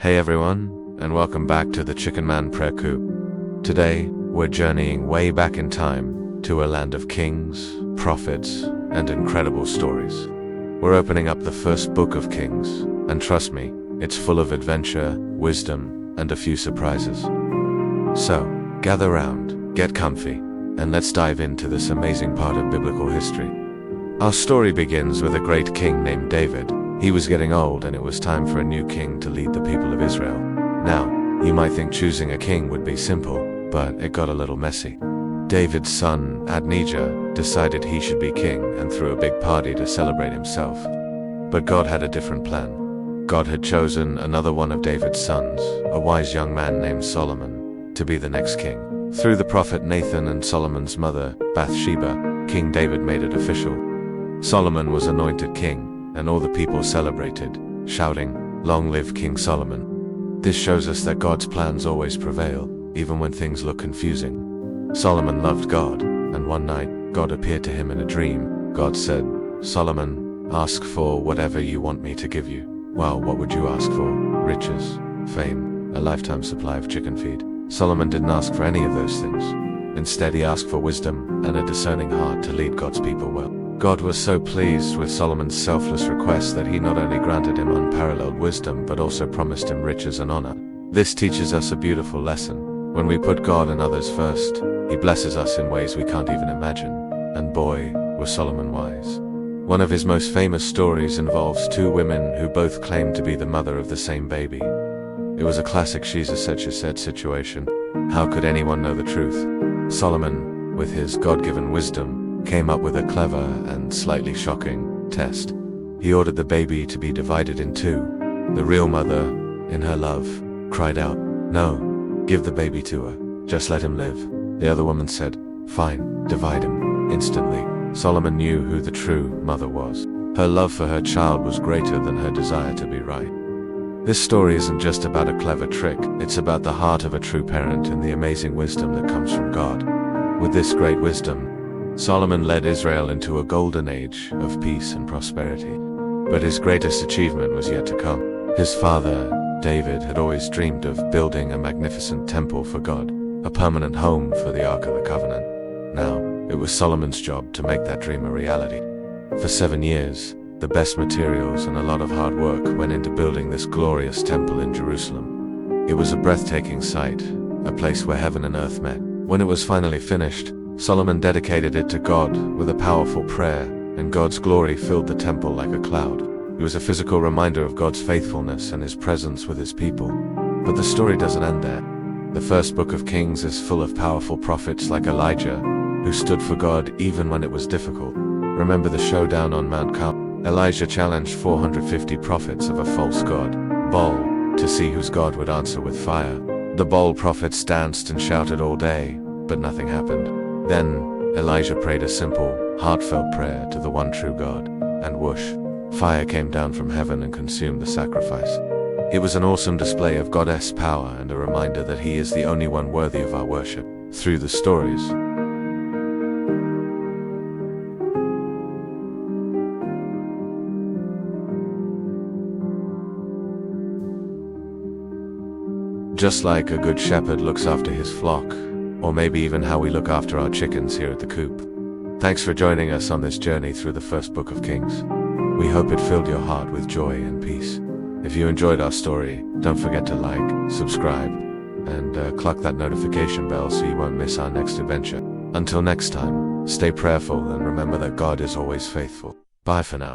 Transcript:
Hey everyone, and welcome back to the ChickenMan Prayer Coop. Today, we're journeying way back in time to a land of kings, prophets, and incredible stories. We're opening up the first book of Kings, and trust me, it's full of adventure, wisdom, and a few surprises. So, gather round, get comfy, and let's dive into this amazing part of biblical history. Our story begins with a great king named David. He was getting old, and it was time for a new king to lead the people of Israel. Now, you might think choosing a king would be simple, but it got a little messy. David's son, Adonijah, decided he should be king and threw a big party to celebrate himself. But God had a different plan. God had chosen another one of David's sons, a wise young man named Solomon, to be the next king. Through the prophet Nathan and Solomon's mother, Bathsheba, King David made it official. Solomon was anointed king, and all the people celebrated, shouting, "Long live King Solomon." This shows us that God's plans always prevail, even when things look confusing. Solomon loved God, and one night, God appeared to him in a dream. God said, "Solomon, ask for whatever you want me to give you." Well, what would you ask for? Riches, fame, a lifetime supply of chicken feed? Solomon didn't ask for any of those things. Instead, he asked for wisdom and a discerning heart to lead God's people well. God was so pleased with Solomon's selfless request that he not only granted him unparalleled wisdom, but also promised him riches and honor. This teaches us a beautiful lesson. When we put God and others first, he blesses us in ways we can't even imagine. And boy, was Solomon wise. One of his most famous stories involves two women who both claimed to be the mother of the same baby. It was a classic she's a said she said situation. How could anyone know the truth? Solomon, with his God-given wisdom, came up with a clever and slightly shocking test. He ordered the baby to be divided in two. The real mother, in her love, cried out, "No, give the baby to her. Just let him live." The other woman said, "Fine, divide him." Instantly, Solomon knew who the true mother was. Her love for her child was greater than her desire to be right. This story isn't just about a clever trick, it's about the heart of a true parent and the amazing wisdom that comes from God. With this great wisdom, Solomon led Israel into a golden age of peace and prosperity. But his greatest achievement was yet to come. His father, David, had always dreamed of building a magnificent temple for God, a permanent home for the Ark of the Covenant. Now, it was Solomon's job to make that dream a reality. For 7 years, the best materials and a lot of hard work went into building this glorious temple in Jerusalem. It was a breathtaking sight, a place where heaven and earth met. When it was finally finished, Solomon dedicated it to God with a powerful prayer, and God's glory filled the temple like a cloud. It was a physical reminder of God's faithfulness and his presence with his people. But the story doesn't end there. The first book of Kings is full of powerful prophets like Elijah, who stood for God even when it was difficult. Remember the showdown on Mount Carmel? Elijah challenged 450 prophets of a false god, Baal, to see whose God would answer with fire. The Baal prophets danced and shouted all day, but nothing happened. Then, Elijah prayed a simple, heartfelt prayer to the one true God, and whoosh, fire came down from heaven and consumed the sacrifice. It was an awesome display of God's power and a reminder that he is the only one worthy of our worship. Through the stories, just like a good shepherd looks after his flock, or maybe even how we look after our chickens here at the coop. Thanks for joining us on this journey through the first book of Kings. We hope it filled your heart with joy and peace. If you enjoyed our story, don't forget to like, subscribe, and click that notification bell so you won't miss our next adventure. Until next time, stay prayerful and remember that God is always faithful. Bye for now.